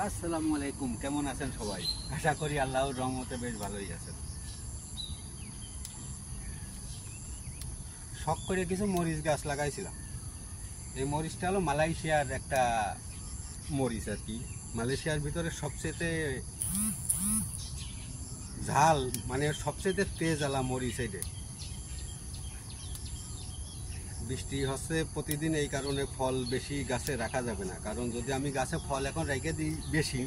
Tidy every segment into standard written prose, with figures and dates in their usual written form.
আসসালামু আলাইকুম, কেমন আছেন সবাই? আশা করি আল্লাহর রহমতে বেশ ভালোই আছেন। শখ করে কিছু মরিচ গাছ লাগাইছিলাম। এই মরিচটা হলো মালয়েশিয়ার একটা মরিচ আর কি। মালয়েশিয়ার ভিতরে সবচেয়ে ঝাল, মানে সবচেয়ে তেজ আলা মরিচ এইটা। বৃষ্টি হচ্ছে প্রতিদিন, এই কারণে ফল বেশি গাছে রাখা যাবে না। কারণ যদি আমি গাছে ফল এখন রেখে দিই বেশি,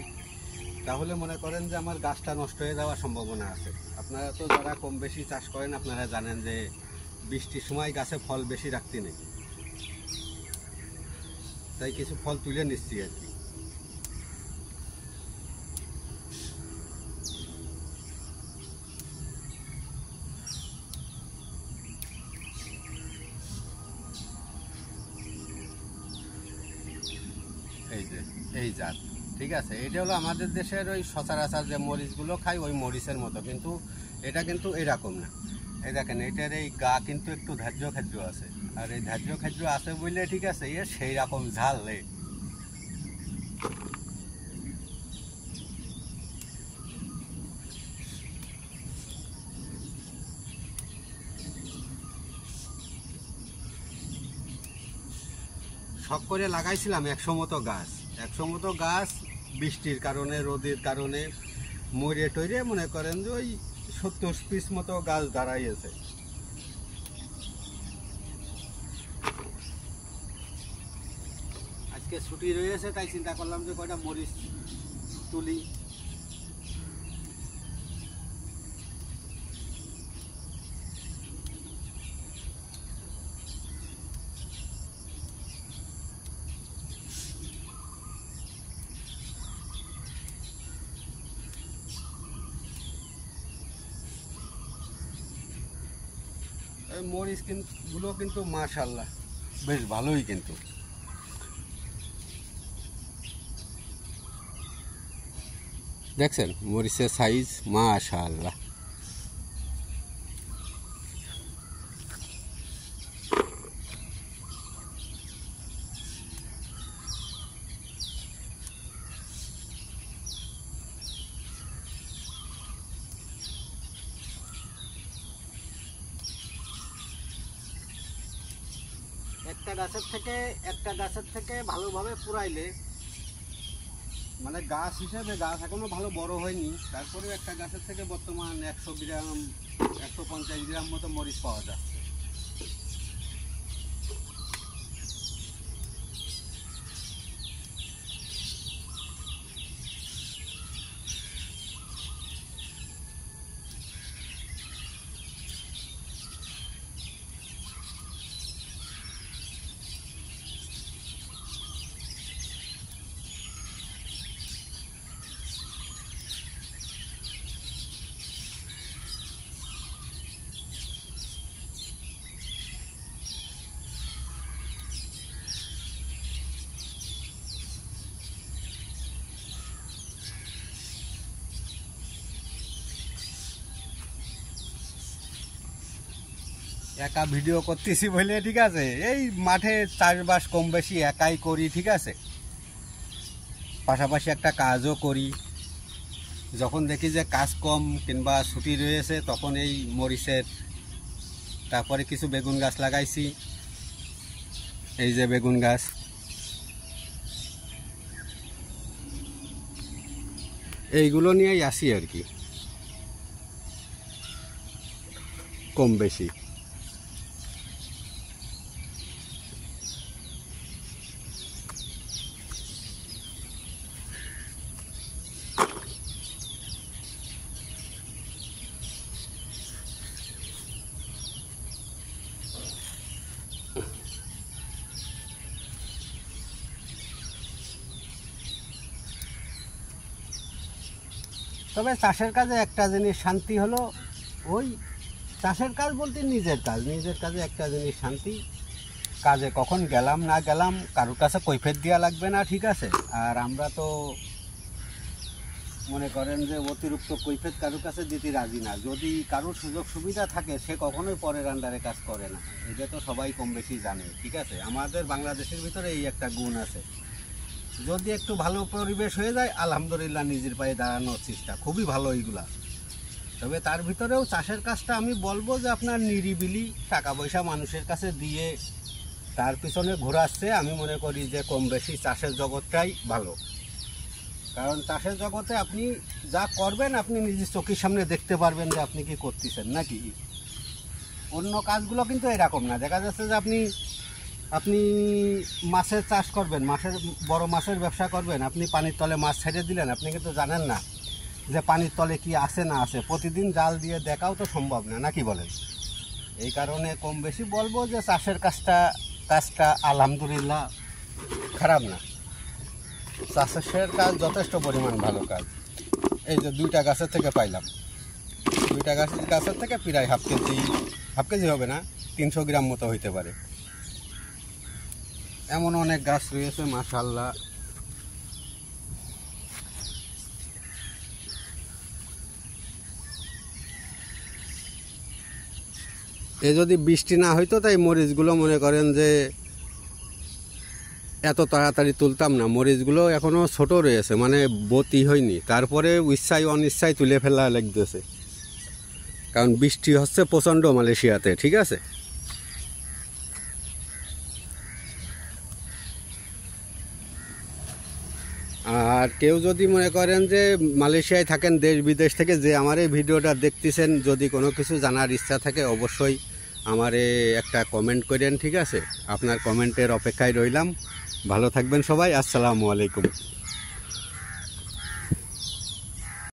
তাহলে মনে করেন যে আমার গাছটা নষ্ট হয়ে যাওয়ার সম্ভাবনা আছে। আপনারা তো যারা কম বেশি চাষ করেন, আপনারা জানেন যে বৃষ্টির সময় গাছে ফল বেশি রাখতে নেই। তাই কিছু ফল তুলে নিচ্ছি আর কি। এই যে এই জাত, ঠিক আছে। এটা হলো আমাদের দেশের ওই সচরাচর যে মরিচগুলো খাই ওই মরিচের মতো, কিন্তু এটা কিন্তু এরকম না। এই দেখেন, এটার এই গা কিন্তু একটু ধার্য খাদ্য আছে, আর এই ধার্য খাদ্য আছে বললে ঠিক আছে, এ সেই রকম ঝাল। শখ করে লাগাইছিলাম 100 মতো গাছ। 100 মতো গাছ বৃষ্টির কারণে, রোদের কারণে মরে টরে মনে করেন যে ওই 70 পিস মতো গাছ দাঁড়াইয়েছে। আজকে ছুটি রয়েছে, তাই চিন্তা করলাম যে কয়টা মরিচ তুলি। এই মরিচ গুলো কিন্তু মাশাআল্লাহ বেশ ভালোই। কিন্তু দেখছেন মরিচের সাইজ মাশাআল্লাহ। একটা গাছের থেকে ভালোভাবে পুরাইলে, মানে গাছ হিসাবে গাছ এখনো ভালো বড় হয়নি, তারপরেও একটা গাছের থেকে বর্তমান 100 গ্রাম 150 গ্রাম মতো মরিচ পাওয়া যায়। একা ভিডিও করতেছি বলে ঠিক আছে, এই মাঠে চাষবাস কম বেশি একাই করি, ঠিক আছে। পাশাপাশি একটা কাজও করি। যখন দেখি যে কাজ কম কিংবা ছুটি রয়েছে, তখন এই মরিচের, তারপরে কিছু বেগুন গাছ লাগাইছি। এই যে বেগুন গাছ, এইগুলো নিয়েই আসি আর কি, কম বেশি। তবে চাষের কাজে একটা জিনিস শান্তি হলো, ওই চাষের কাজ বলতে নিজের কাজে একটা জিনিস শান্তি, কাজে কখন গেলাম না গেলাম কারোর কাছে কৈফিয়ত দেওয়া লাগবে না, ঠিক আছে। আর আমরা তো মনে করেন যে অতিরিক্ত কৈফিয়ত কারোর কাছে দিতে রাজি না। যদি কারোর সুযোগ সুবিধা থাকে, সে কখনোই পরের আন্ডারে কাজ করে না। এটা তো সবাই কম বেশি জানে, ঠিক আছে। আমাদের বাংলাদেশের ভিতরে এই একটা গুণ আছে। যদি একটু ভালো পরিবেশ হয়ে যায় আলহামদুলিল্লাহ নিজের পায়ে দাঁড়ানোর চেষ্টা খুবই ভালো এইগুলা। তবে তার ভিতরেও চাষের কাজটা আমি বলবো যে আপনার নিরিবিলি টাকা পয়সা মানুষের কাছে দিয়ে তার পিছনে ঘোরাচ্ছে আমি মনে করি যে কম বেশি চাষের জগৎটাই ভালো। কারণ চাষের জগতে আপনি যা করবেন আপনি নিজের চোখের সামনে দেখতে পারবেন যে আপনি কি করতেছেন নাকি। অন্য কাজগুলো কিন্তু এরকম না, দেখা যাচ্ছে যে আপনি মাছের চাষ করবেন, বড় মাছের ব্যবসা করবেন, আপনি পানির তলে মাছ ছেড়ে দিলেন, আপনি কিন্তু জানেন না যে পানির তলে কি আছে না আছে, প্রতিদিন জাল দিয়ে দেখাও তো সম্ভব না, নাকি বলেন। এই কারণে কম বেশি বলবো যে চাষের কাজটা আলহামদুলিল্লাহ খারাপ না। চাষের কাজ যথেষ্ট পরিমাণ ভালো কাজ। এই যে 2টা গাছের থেকে পাইলাম, 2টা গাছের থেকে প্রায় হাফ কেজি হবে না, 300 গ্রাম মতো হইতে পারে। এমন অনেক গাছ রয়েছে মাশাআল্লাহ। এ যদি বৃষ্টি না হইতো তাই মরিচগুলো মনে করেন যে এত তাড়াতাড়ি তুলতাম না। মরিচগুলো এখনও ছোট রয়েছে, মানে বতি হয়নি, তারপরে ইচ্ছায় অনিচ্ছায় তুলে ফেলা লাগতেছে, কারণ বৃষ্টি হচ্ছে প্রচণ্ড মালয়েশিয়াতে, ঠিক আছে। আর কেউ যদি মনে করেন যে মালয়েশিয়ায় থাকেন দেশ বিদেশ থেকে, যে আমার এই ভিডিওটা দেখতেছেন, যদি কোনো কিছু জানার ইচ্ছা থাকে অবশ্যই আমারে একটা কমেন্ট করেন, ঠিক আছে। আপনার কমেন্টের অপেক্ষায় রইলাম। ভালো থাকবেন সবাই, আসসালামু আলাইকুম।